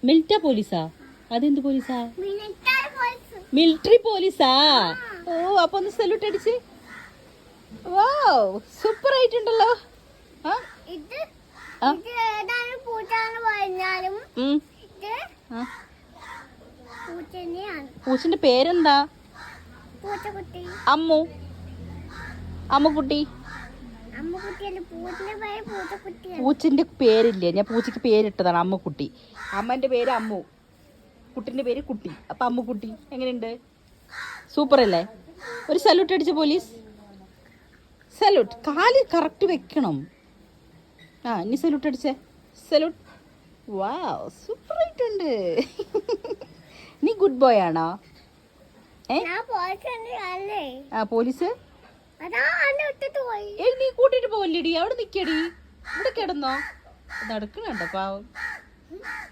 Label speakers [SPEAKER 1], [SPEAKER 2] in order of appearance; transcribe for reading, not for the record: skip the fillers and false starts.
[SPEAKER 1] Military പോലീസാ? അതെന്ത് പോലീസാ? Military പോലീസാ? ഓ, അപ്പൊ ഒന്ന് സല്യൂട്ട് അടിച്ച്. വാവ്, സൂപ്പർ ആയിട്ടുണ്ടല്ലോ. പൂച്ചന്റെ പേരെന്താ? അമ്മു. അമ്മുക്കുട്ടി. പൂച്ചന്റെ പേരില്ലേ, ഞാൻ പൂച്ചക്ക് പേരിട്ടതാണ് അമ്മുക്കുട്ടി. അമ്മന്റെ പേര് അമ്മു, കുട്ടിന്റെ പേര് കുട്ടി. അപ്പൊ അമ്മുക്കുട്ടി. എങ്ങനെയുണ്ട്? സൂപ്പർ അല്ലേ? ഒരു സല്യൂട്ട് അടിച്ച പോലീസ്. സല്യൂട്ട്. കാല് കറക്റ്റ് വെക്കണം. ഇനി സല്യൂട്ട് അടിച്ചേ. സല്യൂട്ട്. വാവ്, സൂപ്പർ ആയിട്ടുണ്ട്. നീ ഗുഡ് ബോയ് ആണോ? പോലീസ് നീ കൂട്ടിട്ട് പോവല്ലേടി? അവിടെ നിക്കടി, ഇവിടെ കിടന്നോ? നടക്കണുണ്ടോ പാവം?